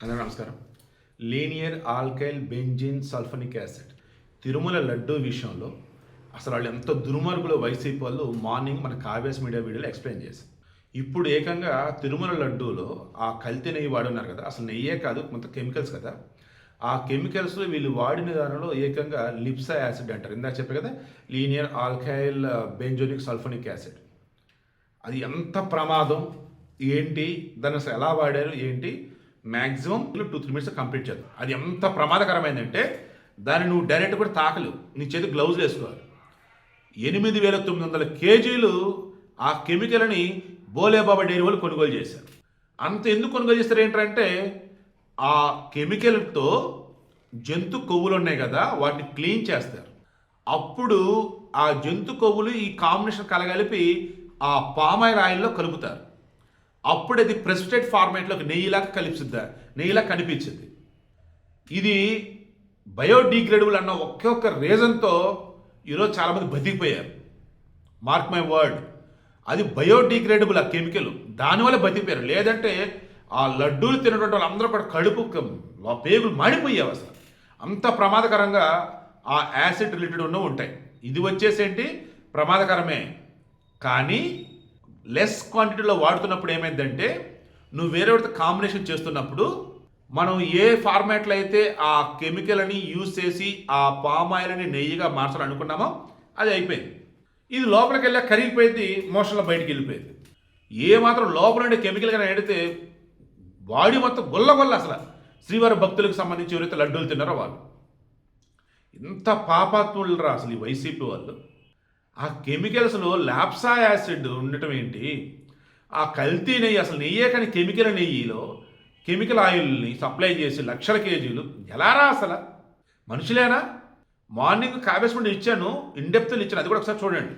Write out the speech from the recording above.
అందరూ నమస్కారం. Linear alkyl benzene sulphonic acid Tirumala laddu విషయంలో అసలు వాళ్ళు ఎంత దుర్మార్గులో వైసీపీ వాళ్ళు మార్నింగ్ మన కావ్యాస్ మీడియా వీడియోలో ఎక్స్ప్లెయిన్ చేశారు. ఇప్పుడు ఏకంగా తిరుమల లడ్డూలో ఆ కల్తీ నెయ్యి వాడున్నారు కదా, అసలు నెయ్యే కాదు మొత్తం కెమికల్స్ కదా, ఆ కెమికల్స్ వీళ్ళు వాడిన దానిలో ఏకంగా లిప్సా యాసిడ్ అంటారు. ఇందాక చెప్పే కదా లీనియర్ ఆల్కైల్ బెంజోనిక్ సల్ఫనిక్ యాసిడ్. అది ఎంత ప్రమాదం ఏంటి, దాన్ని అసలు ఎలా వాడారు ఏంటి, మ్యాక్సిమం 2-3 మినిట్స్ కంప్లీట్ చేద్దాం. అది ఎంత ప్రమాదకరమైందంటే దాన్ని నువ్వు డైరెక్ట్ కూడా తాకలేవు, నీ చేతి గ్లౌజులు వేసుకోవాలి. 8,900 కేజీలు ఆ కెమికల్ని బోలేబాబా డైరీ వాళ్ళు కొనుగోలు చేశారు. అంత ఎందుకు కొనుగోలు చేస్తారు ఏంటంటే ఆ కెమికల్తో జంతు కొవ్వులు ఉన్నాయి కదా, వాటిని క్లీన్ చేస్తారు. అప్పుడు ఆ జంతు కొవ్వులు ఈ కాంబినేషన్ కలగలిపి ఆ పామాయిల్ ఆయిల్లో కలుపుతారు. అప్పుడు అది ప్రెసిపిటేట్ ఫార్మేట్లోకి నెయ్యిలాగా కలిపిస్తుంది, నెయ్యిలా కనిపించింది. ఇది బయోడిగ్రేడబుల్ అన్న ఒక్క రీజన్తో ఈరోజు చాలామంది బతికిపోయారు. మార్క్ మై వర్డ్, అది బయోడిగ్రేడబుల్ ఆ కెమికల్, దానివల్ల బతికిపోయారు. లేదంటే ఆ లడ్డూలు తినటువంటి వాళ్ళందరూ కూడా కడుపు పేగులు మాడిపోయావు. అసలు అంత ప్రమాదకరంగా ఆ యాసిడ్ రిలేటెడ్ ఉన్నవి ఉంటాయి. ఇది వచ్చేసేంటి ప్రమాదకరమే, కానీ లెస్ క్వాంటిటీలో వాడుతున్నప్పుడు ఏమైందంటే నువ్వు వేరే కాంబినేషన్ చేస్తున్నప్పుడు మనం ఏ ఫార్మాట్లో అయితే ఆ కెమికల్ అని యూజ్ చేసి ఆ పామ్ ఆయిల్ని నెయ్యిగా మార్చాలనుకున్నామో అది అయిపోయింది. ఇది లోపలికి వెళ్ళా కరిగిపోయింది, మోషన్లో బయటికి వెళ్ళిపోయింది. ఏ మాత్రం లోపల ఉండే కెమికల్ కానీ ఎడితే బాడీ మొత్తం గొల్ల అసలు శ్రీవారి భక్తులకు సంబంధించి ఎవరైతే లడ్డూలు తిన్నారో వాళ్ళు ఇంత పాపాత్ములు రా అసలు ఈ వైసీపీ వాళ్ళు. ఆ కెమికల్స్లో లాప్సా యాసిడ్ ఉండటం ఏంటి, ఆ కల్తీ నెయ్యి అసలు నెయ్యే కానీ కెమికల్ నెయ్యిలో కెమికల్ ఆయిల్ని సప్లై చేసి లక్షల కేజీలు ఎలా రా అసలు మనుషులేనా? మార్నింగ్ కావేశ్మెంట్ ఇచ్చాను, ఇన్డెప్త్లు ఇచ్చాను, అది కూడా ఒకసారి చూడండి.